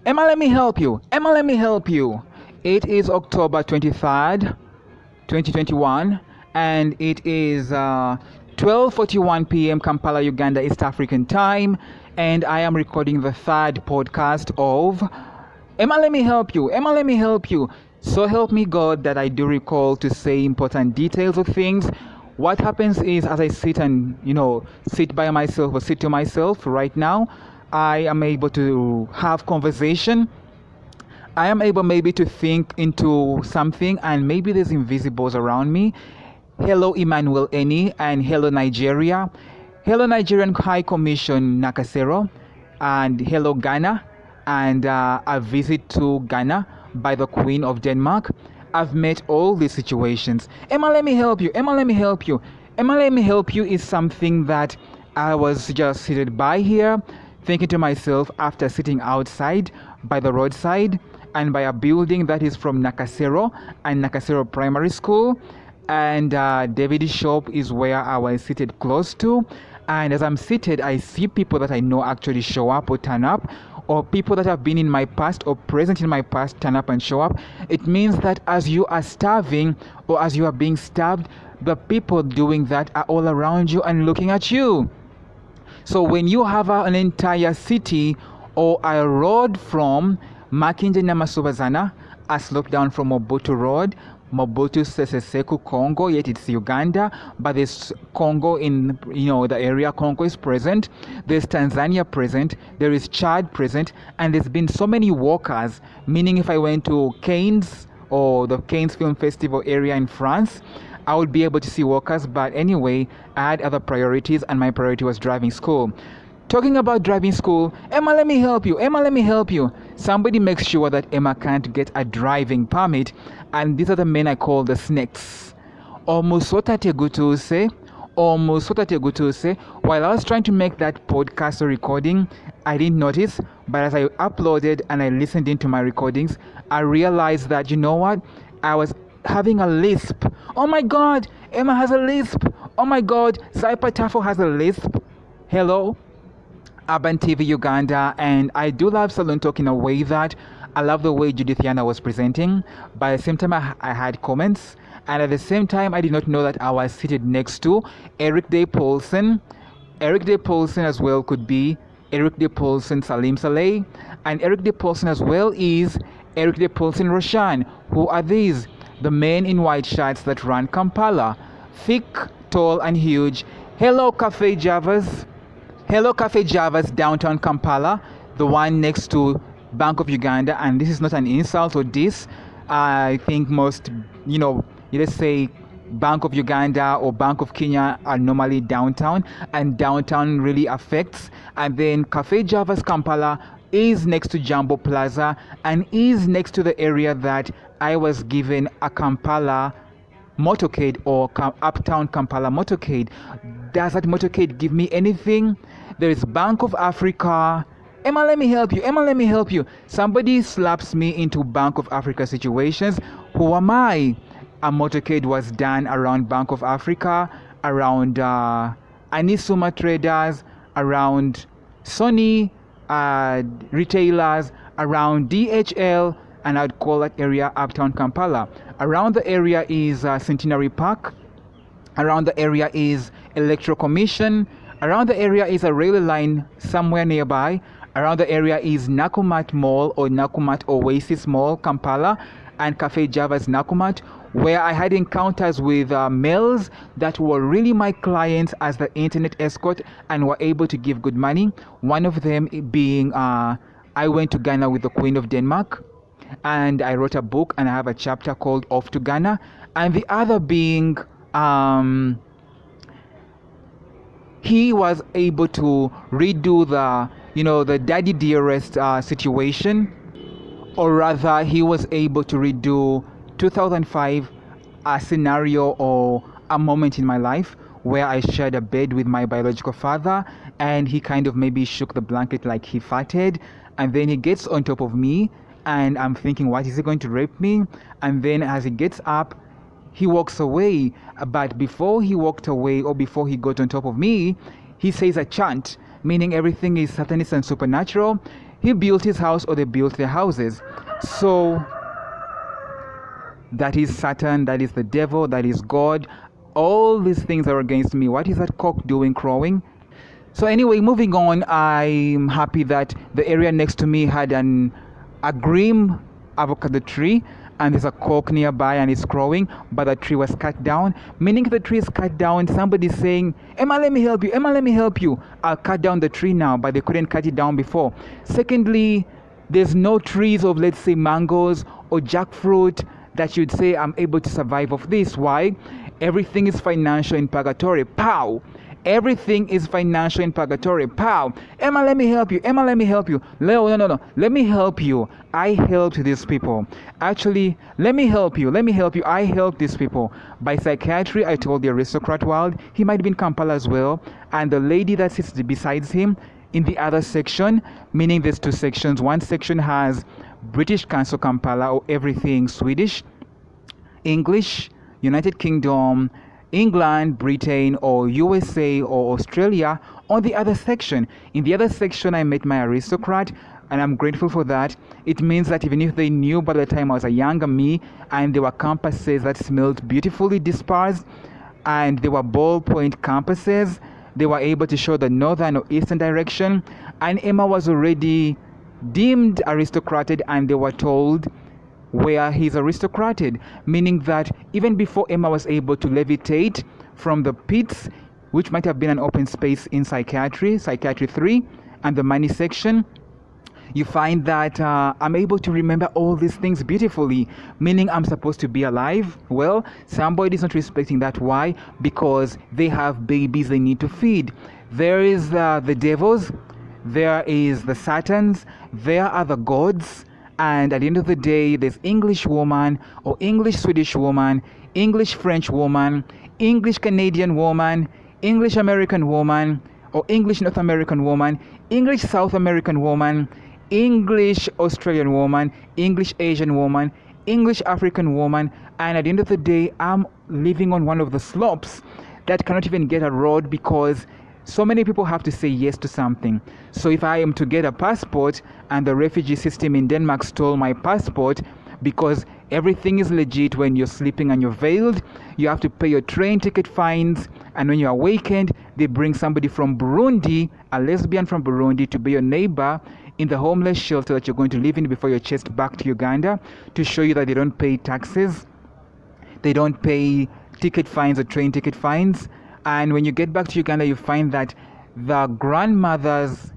Emma, let me help you. Emma, let me help you. It is October 23rd, 2021, and it is 12:41 p.m. Kampala, Uganda, East African time, and I am recording the third podcast of Emma, let me help you. Emma, let me help you. So help me God that I do recall to say important details of things. What happens is, as I sit and sit by myself or sit to myself right now, I am able to have conversation. I am able maybe to think into something, and maybe there's invisibles around me. Hello, Emmanuel Eni, and hello, Nigeria. Hello, Nigerian High Commission Nakasero, and hello, Ghana. And a visit to Ghana by the Queen of Denmark. I've met all these situations. Emma, let me help you. Emma, let me help you. Emma, let me help you is something that I was just seated by here, thinking to myself after sitting outside by the roadside and by a building that is from Nakasero and Nakasero Primary School. And David's shop is where I was seated close to. And as I'm seated, I see people that I know actually show up or turn up, or people that have been in my past or present in my past turn up and show up. It means that as you are starving or as you are being starved, the people doing that are all around you and looking at you. So when you have an entire city or a road from Makinje Namasubazana, a slope down from Mobutu Road, Mobutu Sese Seko Congo, yet it's Uganda, but there's Congo in the area. Congo is present, there's Tanzania present, there is Chad present, and there's been so many walkers, meaning if I went to Cannes or the Cannes Film Festival area in France, I would be able to see walkers. But anyway, I had other priorities, and my priority was driving school. Talking about driving school, Emma, let me help you. Emma, let me help you. Somebody makes sure that Emma can't get a driving permit, and these are the men I call the snakes. Almusota tegutuse. While I was trying to make that podcast or recording, I didn't notice, but as I uploaded and I listened into my recordings, I realized that, you know what? I was having a lisp. Oh my God, Emma has a lisp. Oh my God, Saipa Tafo has a lisp. Hello? Urban TV Uganda, and I do love Salon Talk in a way that I love the way Judithiana was presenting, but at the same time I had comments, and at the same time I did not know that I was seated next to Eric Day Paulson. Eric Day Paulson as well could be Eric Day Paulson Salim Saleh, and Eric Day Paulson as well is Eric Day Paulson Roshan. Who are these? The men in white shirts that run Kampala. Thick, tall and huge. Hello Cafe Javas. Hello Cafe Javas, downtown Kampala, the one next to Bank of Uganda, and this is not an insult or diss. I think most, let's say Bank of Uganda or Bank of Kenya are normally downtown, and downtown really affects. And then Cafe Javas Kampala is next to Jambo Plaza and is next to the area that I was given a Kampala motorcade or Uptown Kampala motorcade. Does that motorcade give me anything? There is Bank of Africa. Emma, let me help you. Emma, let me help you. Somebody slaps me into Bank of Africa situations. Who am I? A motorcade was done around Bank of Africa, around Anisuma Traders, around Sony retailers, around DHL, and I'd call that area Uptown Kampala. Around the area is Centenary Park. Around the area is Electoral Commission. Around the area is a railway line somewhere nearby. Around the area is Nakumat Mall or Nakumat Oasis Mall, Kampala, and Cafe Java's Nakumat, where I had encounters with males that were really my clients as the internet escort and were able to give good money. One of them being I went to Ghana with the Queen of Denmark, and I wrote a book and I have a chapter called Off to Ghana, and the other being he was able to redo the Daddy Dearest situation, or rather he was able to redo 2005, a scenario or a moment in my life where I shared a bed with my biological father, and he kind of maybe shook the blanket like he farted, and then he gets on top of me, and I'm thinking, what, is he going to rape me? And then as he gets up, he walks away. But before he walked away, or before he got on top of me, he says a chant, meaning everything is Satanist and supernatural. He built his house or they built their houses. So that is Satan, that is the devil, that is God. All these things are against me. What is that cock doing crowing? So anyway, moving on, I'm happy that the area next to me had a green avocado tree, and there's a cock nearby and it's growing, but the tree was cut down. Meaning the tree is cut down, somebody's saying, Emma, let me help you, Emma, let me help you. I'll cut down the tree now, but they couldn't cut it down before. Secondly, there's no trees of, let's say, mangoes or jackfruit that you'd say I'm able to survive off this. Why? Everything is financial in purgatory. Pow! Everything is financial in purgatory. Pow! Emma, let me help you. Emma, let me help you. No. Let me help you. I helped these people. Actually, let me help you. Let me help you. I helped these people. By psychiatry, I told the aristocrat world. He might be in Kampala as well. And the lady that sits besides him in the other section, meaning there's two sections. One section has British Council Kampala, or everything Swedish, English, United Kingdom, England, Britain, or USA, or Australia on the other section. In the other section, I met my aristocrat, and I'm grateful for that. It means that even if they knew by the time I was a younger me, and there were campuses that smelled beautifully dispersed, and they were ballpoint campuses, they were able to show the northern or eastern direction, and Emma was already deemed aristocrated, and they were told where he's aristocrated, meaning that even before Emma was able to levitate from the pits, which might have been an open space in psychiatry 3, and the money section, you find that I'm able to remember all these things beautifully, meaning I'm supposed to be alive. Well, somebody's not respecting that. Why? Because they have babies they need to feed. There is the devils, there is the Satans, there are the gods, and at the end of the day, there's English woman or English Swedish woman, English French woman, English Canadian woman, English American woman, or English North American woman, English South American woman, English Australian woman, English Asian woman, English African woman, and at the end of the day, I'm living on one of the slopes that cannot even get a road because so many people have to say yes to something. So if I am to get a passport and the refugee system in Denmark stole my passport, because everything is legit when you're sleeping and you're veiled, you have to pay your train ticket fines, and when you're awakened, they bring somebody from Burundi, a lesbian from Burundi, to be your neighbor in the homeless shelter that you're going to live in before you're chased back to Uganda, to show you that they don't pay taxes, they don't pay ticket fines or train ticket fines. And when you get back to Uganda, you find that the grandmother's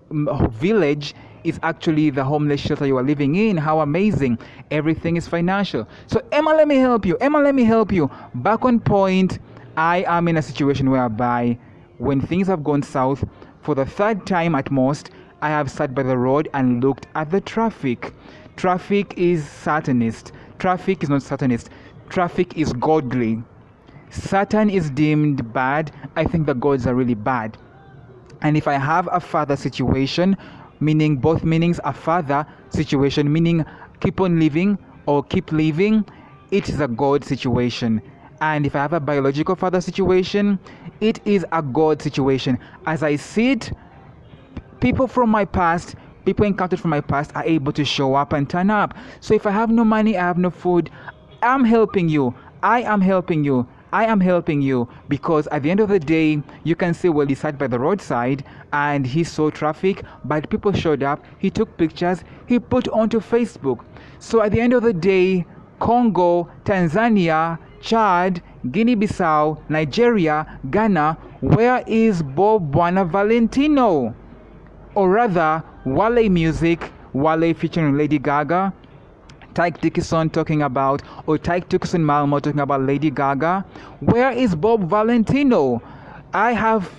village is actually the homeless shelter you are living in. How amazing. Everything is financial. So Emma, let me help you. Emma, let me help you. Back on point, I am in a situation whereby when things have gone south, for the third time at most, I have sat by the road and looked at the traffic. Traffic is Satanist. Traffic is not Satanist. Traffic is godly. Satan is deemed bad. I think the gods are really bad. And if I have a father situation, meaning both meanings, a father situation, meaning keep on living or keep living, it is a God situation. And if I have a biological father situation, it is a God situation. As I see it, people from my past, people encountered from my past are able to show up and turn up. So if I have no money, I have no food, I'm helping you. I am helping you. I am helping you, because at the end of the day, you can say, well, he sat by the roadside and he saw traffic, but people showed up, he took pictures, he put onto Facebook. So at the end of the day, Congo, Tanzania, Chad, Guinea-Bissau, Nigeria, Ghana, where is Bob Bwana Valentino? Or rather, Wale Music, Wale featuring Lady Gaga, Tyke Dickinson talking about, or Tyke Dickinson Malmo talking about Lady Gaga. Where is Bob Valentino? I have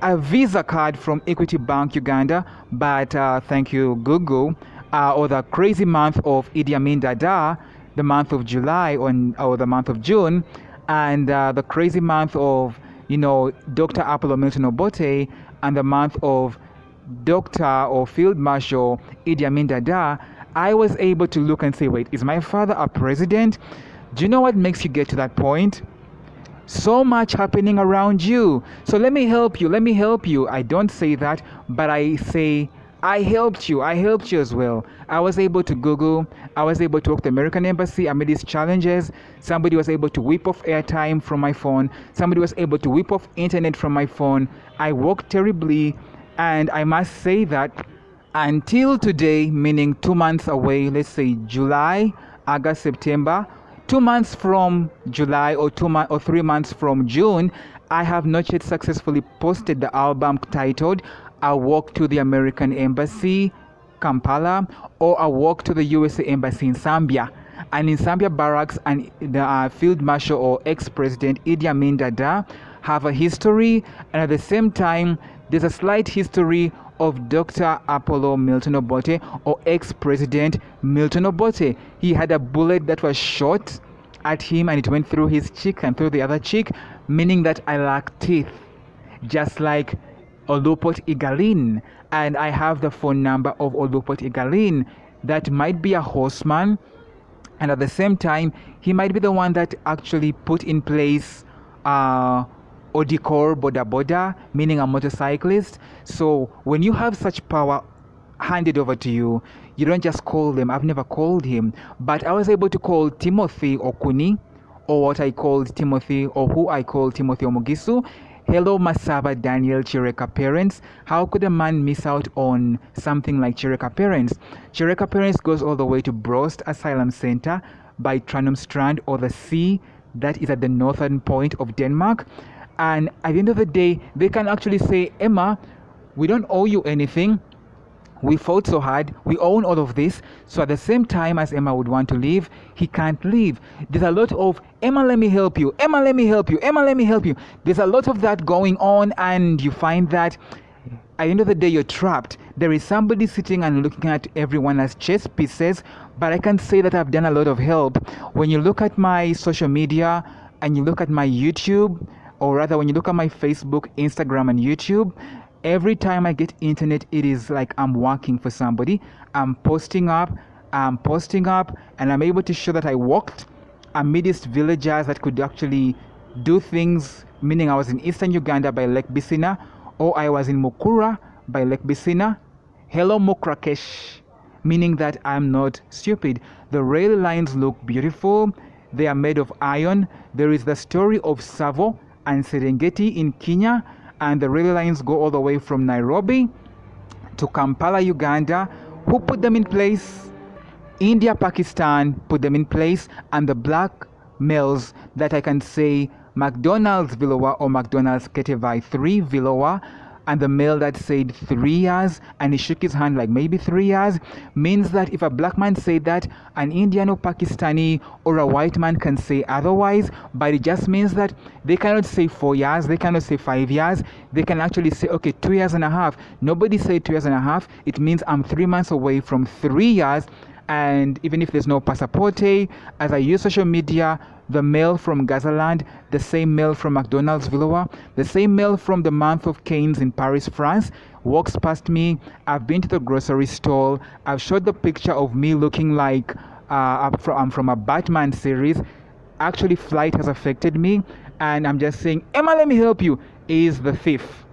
a Visa card from Equity Bank Uganda, but thank you Google, or the crazy month of Idi Amin Dada, the month of July or the month of June, and the crazy month of, Dr. Apollo Milton Obote, and the month of Dr. or Field Marshal Idi Amin Dada, I was able to look and say, wait, is my father a president? Do you know what makes you get to that point? So much happening around you. So let me help you. Let me help you. I don't say that, but I say I helped you. I helped you as well. I was able to Google. I was able to work the American embassy amid these challenges. Somebody was able to whip off airtime from my phone. Somebody was able to whip off internet from my phone. I worked terribly, and I must say that until today, meaning 2 months away, let's say July, August, September, 2 months from July or 2 months or 3 months from June, I have not yet successfully posted the album titled "I Walk to the American Embassy, Kampala," or "I Walk to the USA Embassy in Zambia." And in Zambia barracks, and the Field Marshal or ex-president Idi Amin Dada have a history, and at the same time, there's a slight history of Dr. Apollo Milton Obote or ex-president Milton Obote. He had a bullet that was shot at him and it went through his cheek and through the other cheek, meaning that I lack teeth, just like Olupot Igalin. And I have the phone number of Olupot Igalin. That might be a horseman, and at the same time, he might be the one that actually put in place Odikor Boda Boda, meaning a motorcyclist. So when you have such power handed over to you, you don't just call them. I've never called him, but I was able to call Timothy Okuni, or what I called Timothy, or who I called Timothy Omugisu. Hello, Masaba Daniel Chireka parents. How could a man miss out on something like Chireka parents? Chireka parents goes all the way to Brost Asylum Center by Tranum Strand, or the sea that is at the northern point of Denmark. And at the end of the day, they can actually say, Emma, we don't owe you anything. We fought so hard. We own all of this. So at the same time as Emma would want to leave, he can't leave. There's a lot of, Emma, let me help you. Emma, let me help you. Emma, let me help you. There's a lot of that going on, and you find that at the end of the day, you're trapped. There is somebody sitting and looking at everyone as chess pieces, but I can say that I've done a lot of help. When you look at my social media and you look at my YouTube, or rather when you look at my Facebook, Instagram, and YouTube, every time I get internet, it is like I'm working for somebody. I'm posting up, and I'm able to show that I walked amidst villagers that could actually do things, meaning I was in eastern Uganda by Lake Bisina, or I was in Mukura by Lake Bisina. Hello, Mokrakesh, meaning that I'm not stupid. The rail lines look beautiful. They are made of iron. There is the story of Savo and Serengeti in Kenya, and the rail lines go all the way from Nairobi to Kampala, Uganda. Who put them in place? India, Pakistan put them in place, and the black males that I can say McDonald's Vilowa or McDonald's Ketevai 3 Vilowa, and the male that said 3 years and he shook his hand like maybe 3 years, means that if a black man said that, an Indian or Pakistani or a white man can say otherwise, but it just means that they cannot say 4 years, they cannot say 5 years, they can actually say, okay, 2 years and a half. Nobody said 2 years and a half. It means I'm 3 months away from 3 years. And even if there's no passaporte, as I use social media, the mail from Gazaland, the same mail from McDonald's Villoa, the same mail from the Month of Canes in Paris, France, walks past me. I've been to the grocery store. I've showed the picture of me looking like I'm from a Batman series. Actually, flight has affected me. And I'm just saying, Emma, let me help you, is the thief.